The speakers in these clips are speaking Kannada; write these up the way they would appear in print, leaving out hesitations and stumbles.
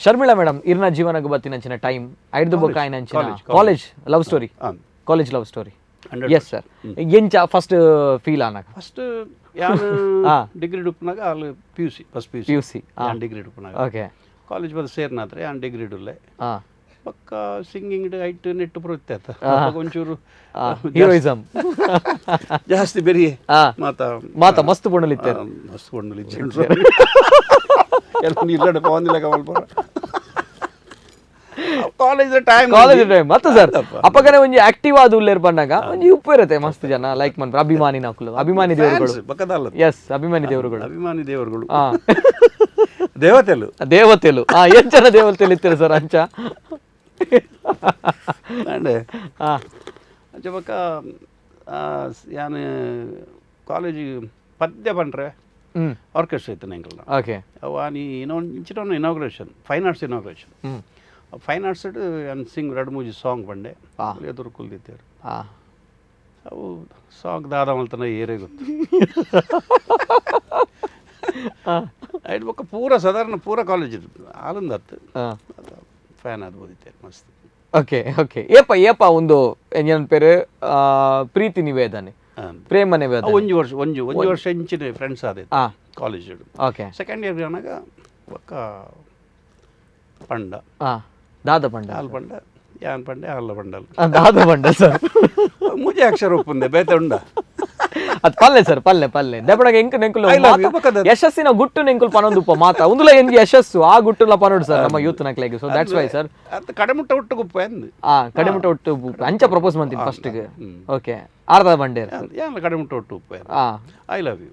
ಶರ್ಮಿಳಾ ಮೇಡಮ್ ಇರ್ನ ಜೀವನಕ್ಕೆ ಬತ್ತಿನಂಚಿನ ಟೈಮ್ ಐದು ಬೊಕ್ಕ ಆಯ್ನಂಚಿನ college love story college love story yes sir ಎಂಚ ಫಸ್ಟ್ ಫೀಲ್ ಆನಾಗ ಫಸ್ಟ್ ಯಾನು ಡಿಗ್ರಿ ಡುಪ್ನಾಗ ಅಲ್ಲಿ PUC ಫಸ್ಟ್ PUC ಯಾನ್ ಡಿಗ್ರಿ ಡುಪ್ನಾಗ ಓಕೆ ಕಾಲೇಜ್ ಬಂದು ಸೇರ್ನಾದ್ರೆ ಯಾನ್ ಡಿಗ್ರಿ ಡುಲ್ಲೆ ಪಕ್ಕ ಸಿಂಗಿಂಗ್ ಐಟ್ ನೆಟ್ಟು ಬರುತ್ತೆ ಒಂಚೂರು ಹೀರೋಯಿಸಮ್ ಜಾಸ್ತಿ ಬೆರಿ ಮಾತ ಮಸ್ತ್ ಪೊಂಡಲಿತ್ತೆ ಮಸ್ತ್ ಪೊಂಡಲಿತ್ತೆ ಇಲ್ಲಡ ಪವಂದಿಲ್ಲ ಕಮಲ್ಪುರ ಕಾಲೇಜ್ ಟೈಮ್ ಮತ್ತೆ ಸರ್ ಅಪ್ಪಗನೆ ಒಂಜಿ ಆಕ್ಟಿವ್ ಆದ ಉಲ್ಲೇರ್ ಬಂದಾಗ ಒಂಜಿ ಉಪ್ಪು ಇರುತ್ತೆ ಮಸ್ತ್ ಜನ ಲೈಕ್ ಮಾಡ್ತಾರೆ ಅಭಿಮಾನಿ ನಾಕುಲು ಅಭಿಮಾನಿ ದೇವರುಗಳು ಎಸ್ ಅಭಿಮಾನಿ ದೇವರುಗಳು ದೇವತೆಲು ಎಷ್ಟು ಜನ ದೇವತೆಲು ಇರ್ತಾರೆ ಸರ್ ಅಂಚ ಅಂಚ ಬೊಕ್ಕ ಯಾನು ಕಾಲೇಜಿಗೆ ಪದ್ಯ ಪಂಡ್ರೆ ಆರ್ಕೆಸ್ಟ್ರಾ ಇತ್ತು ನಂಗೆಲ್ಲ ಓಕೆ ಅವು ನೀ ಇಂಚಿನ inauguration fine arts inauguration fine arts Singh ಎರಡು ಮೂಜಿ ಸಾಂಗ್ ಬಂಡೆ ಎದುರು ಕುಲ್ದಿದ್ದೇರು ಅವು ಸಾಂಗ್ ದಾದ ಮಲ್ತನ ಏರೇ ಗೊತ್ತು ಐದು ಬೊಕ್ಕ ಪೂರ ಸಾಧಾರಣ ಪೂರ ಕಾಲೇಜ್ ಆಲಂದ ಹತ್ತು ಫ್ಯಾನ್ ಅದು ಓದಿದ್ದೇನೆ ಮಸ್ತ್ ಓಕೆ ಓಕೆ ಏಪ ಒಂದು ಏನು ಪೇರು ಪ್ರೀತಿ ನಿವೇದನೆ ಪ್ರೇಮ ನಿವೇದನೆ ಒಂಜು ವರ್ಷ ಇಂಚಿನ ಫ್ರೆಂಡ್ಸ್ ಆದ ಕಾಲೇಜ್ ಓಕೆ ಸೆಕೆಂಡ್ ಇಯರ್ ಅನ್ನಾಗ ಒಕ್ಕ ಪಂಡ ದಾದ ಪಂಡ ಹಾಲು ಪಂಡ ಯಾನ್ ಪಂಡೆ ಹಾಲ ಪಂಡಲ್ ದಾದ ಪಂಡ ಸರ್ ಮುಜೆ ಅಕ್ಷರ ಒಪ್ಪುಂದೆ ಬೇತೆ ಉಂಡ ಅದು ಪಲ್ಲೆ ದೆಪಡಗ ಎಂಕ್ ನೆಂಕುಲು ಯಶಸ್ಸಿನ ಗುಟ್ಟು ನೆಂಕುಲು ಪನೊಂದು ಉಪ್ಪ ಮಾತ ಉಂದುಲ ಎಂಜಿ ಯಶಸ್ಸು ಆ ಗುಟ್ಟುಲ ಪನೋಡು ಸರ್ ನಮ್ಮ ಯೂತ್ ನಕ್ಲೆಗೆ ಸೊ ದಟ್ಸ್ ವೈ ಸರ್ ಕಡೆಮುಟ್ಟ ಒಟ್ಟು ಗುಪ್ಪ ಎಂದು ಕಡೆಮುಟ್ಟ ಒಟ್ಟು ಅಂಚ ಪ್ರಪೋಸ್ ಮಾಡ್ತೀನಿ ಫಸ್ಟ್ ಗೆ ಓಕೆ ಆರ್ದ ಬಂಡೆ ಯಾನ್ ಕಡೆಮುಟ್ಟ ಒಟ್ಟು ಉಪ್ಪ ಐ ಲವ್ ಯು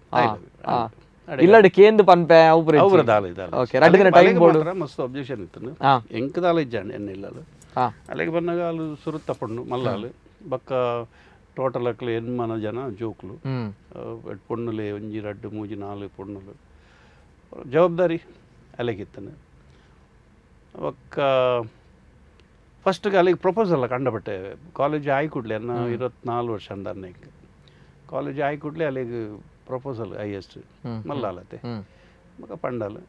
ಇಲ್ಲಡಿ ಕೇಂದು ಪನ್ಪೆ ಅವ್ರ ದಾಲ ಓಕೆ ಎರಡು ದಿನ ಟೈಮ್ ಬೋರ್ಡ್ ಮಸ್ತ್ ಅಬ್ಜೆಕ್ಷನ್ ಇತ್ತು ಎಂಕ್ ದಾಲ ಇಜ್ಜಾಂಡ್ ಎಣ್ಣೆ ಇಲ್ಲಲು ಅಲ್ಲಿಗೆ ಬಂದಾಗ ಅಲ್ಲಿ ಸುರುತ್ತ ಪಣ್ಣು ಮಲ್ಲಾಲು ಬಕ್ಕ ಟೋಟಲ್ ಅಕ್ಲು ಎನ್ಮನ ಜನ ಜೋಕ್ಲು ಪೊಣ್ಣುಲೆ ಒಂಜಿ ರಡ್ಡು ಮೂಜಿ ನಾಲು ಪೊಣ್ಣುಲು ಜವಾಬ್ದಾರಿ ಅಲ್ಲಿಗಿತ್ತನು ಒಕ್ಕ ಫಸ್ಟ್ಗೆ ಅಲ್ಲಿಗೆ ಪ್ರಪೋಸಲ್ ಕಂಡಬಟ್ಟೆ ಕಾಲೇಜ್ ಆಯ್ಕುಡ್ಲೆ ಅನ್ನ 24 ವರ್ಷ ಅಂದನ್ನೇ ಕಾಲೇಜ್ ಆಯ್ಕುಡ್ಲೆ ಅಲ್ಲಿಗೆ ಪ್ರಪೋಸಲ್ ಹೈಯೆಸ್ಟ್ ಮಲ್ಲಾಲತೆ ಬೊಕ್ಕ ಪಂಡಾಲು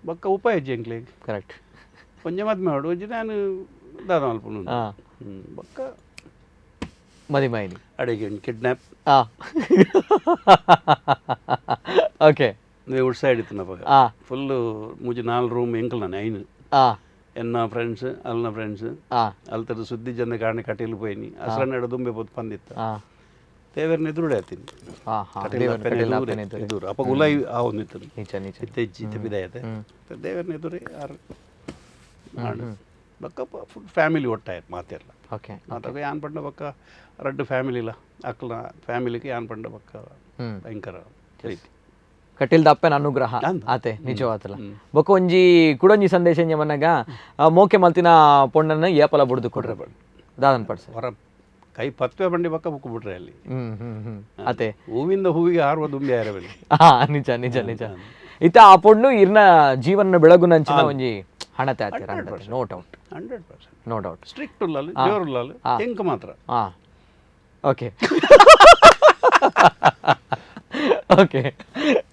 ಬೊಕ್ಕ ಉಪಾಯಜ್ಜಿ ಎಂಕ್ಲೆಗ್ ಕರೆಕ್ಟ್ ಒಂಜೆ ಮದ್ಮೆ ಮಾಡು ಒಂಜಿ ನಾನು ದಾದ ಮಲ್ಪುನು ಬೊಕ್ಕ ಮದಿಮಾಯಿನಿ ಅಡಿಗೆ ಕಿಡ್ನಾಪ್ ಓಕೆ ನೀವು ಔಟ್ ಸೈಡ್ ಇತ್ತು ನಪ್ಪ ಫುಲ್ಲು ಮೂಜಿ 4 ರೂಮ್ ಎಂಕಲ್ ನಾನು ಐನು ಎನ್ನ ಫ್ರೆಂಡ್ಸ್ ಅಲ್ನ ಫ್ರೆಂಡ್ಸ್ ಅಲ್ತದ ಸುದ್ದಿ ಜನ ಕಾರಣ ಕಟೀಲು ಪೋಯ್ನಿ ಹಸ್ರನ್ನೆಡ ದುಂಬೆ ಪೊತ್ತು ಪಂದಿತ್ತ ದೇವರನ್ನ ಎದುರುಡೆ ಆತೀನಿ ಎದುರು ಅಪ್ಪ ಗುಲಾಯಿ ಆ ಒಂದಿತ್ತು ಇತ್ತೆಜ್ಜಿ ಬಿದಾಯತೆ ದೇವರನ್ನ ಎದುರೇ ಯಾರು ಬಕ್ಕ ಫುಲ್ ಫ್ಯಾಮಿಲಿ ಒಟ್ಟಾಯ್ತು ಮಾತೆಲ್ಲ ಓಕೆ ಮಾತಾಗ ಯಾನ್ ಪಂಡ ಬಕ್ಕ ರಡ್ಡು ಫ್ಯಾಮಿಲಿ ಇಲ್ಲ ಅಕ್ಕಲ ಫ್ಯಾಮಿಲಿಗೆ ಯಾನ್ ಪಂಡ ಬಕ್ಕ ಭಯಂಕರ ಪ್ರೀತಿ ಕಟೀಲ್ದ ಅಪ್ಪನ ಅನುಗ್ರಹ ಆತೆ ನಿಜವಾತಲ್ಲ ಬೊಕ್ಕ ಒಂಜಿ ಕುಡೊಂಜಿ ಸಂದೇಶ ಮನ್ನಾಗ ಮೋಕೆ ಮಲ್ತಿನ ಪೊಣ್ಣನ ಏಪಲ ಬುಡ್ದು ಕೊಡ್ರೆ ದಾದನ್ ಪಡ್ಸ ಹೊರ ಕೈ ಪತ್ವೆ ಬಂಡಿ ಬಕ್ಕ ಬುಕ್ ಬಿಟ್ರೆ ಅಲ್ಲಿ ಅತೆ ಹೂವಿಂದ ಹೂವಿಗೆ ಹಾರುವ ದುಂಬಿ ಆರಬೇಡಿ ನಿಜ ನಿಜ ನಿಜ ಇತ್ತ ಆ ಪೊಣ್ಣು ಇರ್ನ ಜೀವನ ಬೆಳಗುನಂಚಿನ ಒಂಜಿ ಹಣತೆ ಆತೀರ no doubt 100% no doubt strict ಉಳ್ಳಾಲು ಜೋರುಳ್ಳಾಲು ಎಂಕ ಮಾತ್ರ ಓಕೆ ಓಕೆ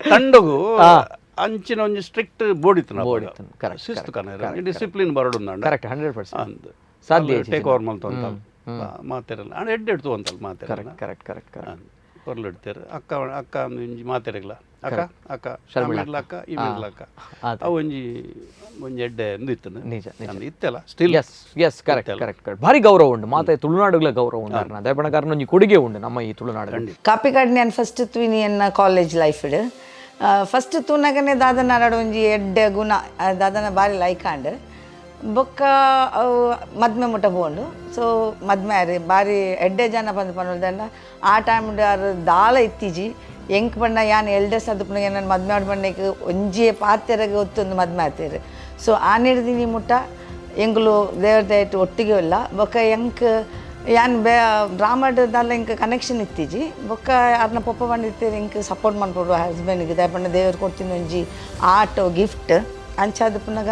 ತಂಡಗು ಅಂಚಿನ ಒಂಜಿ ಸ್ಟ್ರಿಕ್ಟ್ ಬೋರ್ಡ್ ಇತ್ತು ಶಿಸ್ತು ಕನ ಡಿಸಿಪ್ಲಿನ್ ಬರೋಡು ಕರೆಕ್ಟ್ 100% ಸಾಧ್ಯ ಟೇಕ್ ಓವರ್ ಮಲ್ತಂತ ಮಾತೆರಲ್ಲ ಅಣ್ಣ ಎಡ್ಡೆಡ್ತು ಅಂತಲ್ಲ ಮಾತೆರಲ್ಲ ಕರೆಕ್ಟ್ ಹೊರಲು ಇಡ್ತಾರೆ ಅಕ್ಕ ಒಂಜಿ ಮಾತೆರಲ್ಲ ಅಕ್ಕ ಅಕ್ಕ ಈ ಅಕ್ಕ ಅವು ಒಂಜಿ ಎಡ್ಡೆ ಎಂದು ಇತ್ತು ನಿಜ ಇತ್ತಲ್ಲ ಸ್ಟಿಲ್ ಎಸ್ ಕರೆಕ್ಟ್ ಭಾರಿ ಗೌರವ ಉಂಡು ಮಾತೆ ತುಳುನಾಡುಗಳ ಗೌರವ ಉಂಡು ಅದೇ ಕಾರಣ ಒಂಜಿ ಕೊಡುಗೆ ಉಂಡು ನಮ್ಮ ಈ ತುಳುನಾಡು ಕಾಪಿಕಾಡ್ ನಾನು ಫಸ್ಟ್ ತೂನಿ ಎನ್ನ ಕಾಲೇಜ್ ಲೈಫ್ ಫಸ್ಟ್ ತೂನಾಗನೆ ದಾದನ ಆಡಾಡು ಒಂಜಿ ಎಡ್ಡೆ ಗುಣ ದಾದನ ಭಾರಿ ಲೈಕಾಂಡ್ ಬೊಕ್ಕ ಅವು ಮದ್ಮೆ ಮುಟ್ಟ ಬೋಂಡು ಸೊ ಮದ್ಮೆ ಆರಿ ಭಾರಿ ಎಡ್ಡೆ ಜನ ಬಂದು ಪನ್ನೋದಲ್ಲ ಆ ಟೈಮ್ ಯಾರು ದಾಲ ಇತ್ತೀಜಿ ಎಂಕ್ ಬಣ್ಣ ಯಾನ್ ಎಲ್ಡಸ್ ಅದು ಪುನಃ ನಾನು ಮದ್ಮೆ ಆಡ್ ಬಣ್ಣಕ್ಕೆ ಒಂಜಿ ಪಾತೆರಗೆ ಒತ್ತೊಂದು ಮದ್ಮೆ ಆತೇರು ಸೊ ಆ ನಿರ್ದಿನಿ ಮುಟ್ಟ ಎಂಗ್ಲು ದೇವ್ರದಾಯ್ತು ಒಟ್ಟಿಗೆ ಇಲ್ಲ ಬೊಕ್ಕ ಎಂಕ್ ಯಾನ್ ಡ್ರಾಮಾಡದಲ್ಲ ಇಂಕ ಕನೆಕ್ಷನ್ ಇತ್ತೀಜಿ ಬೊಕ್ಕ ಯಾರನ್ನ ಪಪ್ಪ ಬಂದಿರ್ತೀರಿ ಇಂಕ ಸಪೋರ್ಟ್ ಮಾಡ್ಕೊಡು ಹಸ್ಬೆಂಡ್ಗೆ ದಯಪಣ್ಣ ದೇವ್ರು ಕೊಡ್ತೀನಿ ಒಂಜಿ ಆಟೋ ಗಿಫ್ಟ್ ಅಂಚಾದ ಪುನಗ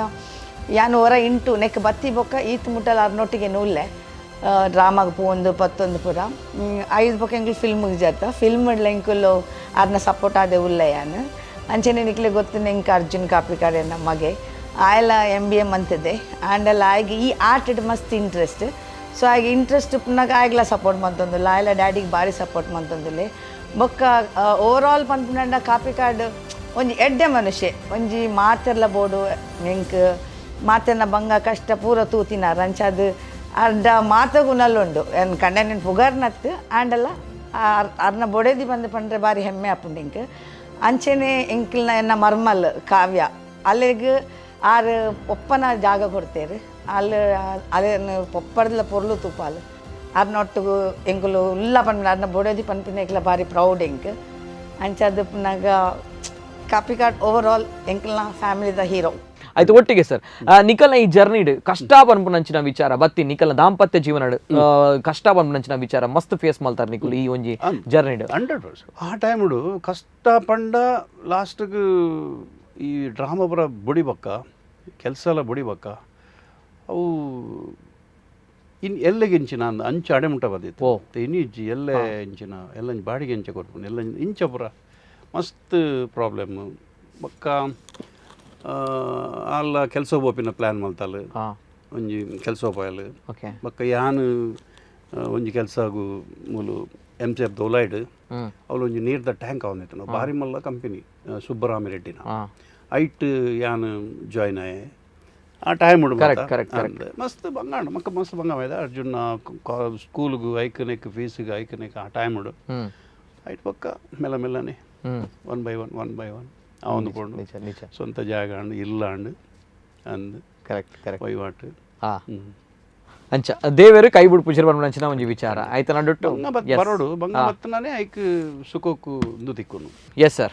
ಯಾನು ಹೊರ ಇಂಟು ನೆಕ್ ಬತ್ತಿ ಬೊಕ್ಕ ಈತ್ ಮುಟ್ಟಲ್ಲ ಅರ್ನೊಟ್ಟಿಗೆ ನೂಲ್ಲೆ ಡ್ರಾಮಾಗ ಪೋಂದು ಪತ್ತೊಂದು ಪೂರ ಐದು ಬೊಕ್ಕ ಎಂಕ್ಲು ಫಿಲ್ಮಿಗೆ ಜಾತ ಫಿಲ್ಮ್ ಎಂಕುಲು ಅರ್ನ ಸಪೋರ್ಟ್ ಆದೆ ಉಲ್ಲ ಯಾನು ಅಂಚನೆ ನಿಕ್ಲೆ ಗೊತ್ತಿನ ಎಂಕ ಅರ್ಜುನ್ ಕಾಪಿಕಾಡೆ ನಮಗೆ ಆಯ್ಲ MBA ಮಂತಿದ್ದೆ ಆಂಡಲ್ಲ ಆಯ್ಗೆ ಈ ಆರ್ಟ್ ಮಸ್ತ್ ಇಂಟ್ರೆಸ್ಟ್ ಸೊ ಆಯ್ಗೆ ಇಂಟ್ರೆಸ್ಟ್ ಪುನಃ ಆಯ್ಗ್ಲ ಸಪೋರ್ಟ್ ಮಂತೊಂದುಲ್ಲ ಆಯ್ಲ ಡ್ಯಾಡಿಗೆ ಭಾರಿ ಸಪೋರ್ಟ್ ಮಂತೊಂದುಲ್ಲೆ ಬೊಕ್ಕ ಓವರಾಲ್ ಪನ್ಪುನಂಡ ಕಾಪಿ ಕಾರ್ಡ್ ಒಂಜಿ ಎಡ್ಡೆ ಮನುಷ್ಯ ಒಂಜಿ ಮಾತೆರ್ಲ ಬೋಡು ಎಂಕ್ ಮಾತೆರ್ನ ಬಂಗ ಕಷ್ಟ ಪೂರ ತೂತಿನಾರ ಅಂಚದು ಅರ್ಧ ಮಾತಗುನಲ್ಲುಂಡು ಎನ್ ಕಂಡ ನೆನ್ ಪುಗಾರ್ನತ್ತು ಆಂಡಲ್ಲ ಅರ್ನ ಬೊಡೆದಿ ಬಂದು ಪಂಡ್ರೆ ಬಾರಿ ಹೆಮ್ಮೆ ಆಪುಂಡು ಎಂಕ್ ಅಂಚೆನೆ ಎಂಕ್ಲ್ನ ಎನ್ನ ಮರ್ಮಲ್ ಕಾವ್ಯ ಅಲ್ಲಿಗೆ ಆರು ಒಪ್ಪನ ಜಾಗ ಕೊಡ್ತೇರು ಅಲ್ಲಿ ಅದೇನು ಪೊಪ್ಪಡ್ಲ ಪೊರ್ಲು ತೂಪಾಲು ಅರ್ನೊಟ್ಟಿಗೂ ಎಂಕುಲು ಉಲ್ಲ ಪನ್ಪಿನ ಅರ್ನ ಬೊಡೆದಿ ಪನ್ಪಿನ ಎಂಕ್ಲ ಬಾರಿ ಪ್ರೌಡ್ ಎಂಕ್ ಅಂಚದು ಪುನಗ ಕಾಪಿ ಕಾರ್ಡ್ ಓವರಾಲ್ ಎಂಕ್ಲ್ನ ಫ್ಯಾಮಿಲಿದ ಹೀರೋ ಆಯ್ತು ಒಟ್ಟಿಗೆ ಸರ್ ನಿಖಲ್ನ ಈ ಜರ್ನಿಡ್ ಕಷ್ಟ ಪನ್ಪುನಂಚಿನ ವಿಚಾರ ಬತ್ತಿ ನಿಖಲ್ನ ದಾಂಪತ್ಯ ಜೀವನ ಕಷ್ಟ ಪನ್ಪುನಂಚಿನ ವಿಚಾರ ಮಸ್ತ್ ಫೇಸ್ ಮಾಡ್ತಾರೆ ನಿಖಲ್ ಈ ಒಂಜಿ ಜರ್ನಿಡ್ 100%. ಆ ಟೈಮುಡು ಕಷ್ಟ ಪಂಡ ಲಾಸ್ಟ್ಗೆ ಈ ಡ್ರಾಮಾ ಬರ ಬುಡಿಬಕ್ಕ ಕೆಲಸ ಎಲ್ಲ ಬುಡಿಬಕ್ಕ ಅವು ಎಲ್ಲಿಗೆ ಇಂಚಿನ ಅಂದ ಅಂಚ ಅಡೆಮುಟ ಬದಿತ್ತು ಇನ್ನಿಜ್ಜಿ ಎಲ್ಲೇ ಇಂಚಿನ ಎಲ್ಲ ಬಾಡಿಗೆ ಇಂಚ ಕೊಟ್ಬಿಟ್ಟು ಎಲ್ಲ ಇಂಚ ಪುರ ಮಸ್ತ್ ಪ್ರಾಬ್ಲಮ್ ಬಕ್ಕ ಅಲ್ಲ ಕೆಲಸ ಬೋಪಿನ ಪ್ಲ್ಯಾನ್ ಮಲ್ತಲ್ಲ ಒಂಜಿ ಕೆಲಸ ಹೋಪಾಯಲು ಬಕ್ಕ ಯಾನು ಒಂಜಿ ಕೆಲಸ ಆಗು ಮೂಲು MCF ದೋಲಾಯ್ಡ್ ಅವಳು ಒಂಜಿ ನೀರ್ದ ಟ್ಯಾಂಕ್ ಅವನಿತ್ತು ನಾವು ಬಾರಿ ಮಲ್ಲ ಕಂಪನಿ ಸುಬ್ಬರಾಮಿರೆಡ್ಡಿನ ಐಟ್ ಯಾನು ಜಾಯ್ನ್ ಆಯೆ ಆ ಟೈಮ್ ಮಸ್ತ್ ಬಂಗಾಂಡು ಮಕ್ಕ ಮಸ್ತ್ ಬಂಗಾಮೈದ ಅರ್ಜುನ ಸ್ಕೂಲ್ಗು ಐಕನೆಕ್ ಫೀಸ್ಗೆ ಐಕನೆಕ್ ಆ ಟೈಮ್ ಐಟ್ ಪಕ್ಕ ಮೆಲ್ಲ ಮೆಲ್ಲನೆ 1 by 1 ಅವನು ಕೊಂಡು ಸ್ವಂತ ಜಾಗ ಅಂಡು ಇಲ್ಲ ಅಂಡು ಅಂದು ವಹಿವಾಟು ಅಂಚ ದೇವರು ಕೈ ಬಿಡು ಪೂಜೆ ಬರ್ಮಂಚಿನ ಒಂಜಿ ವಿಚಾರ ಆಯ್ತು ನಡುಟ್ಟು ಬರೋಡು ಬಂಗ ಮತ್ತನೇ ಐಕ್ ಸುಖಕ್ಕೂ ತಿಕ್ಕುನು ಎಸ್ ಸರ್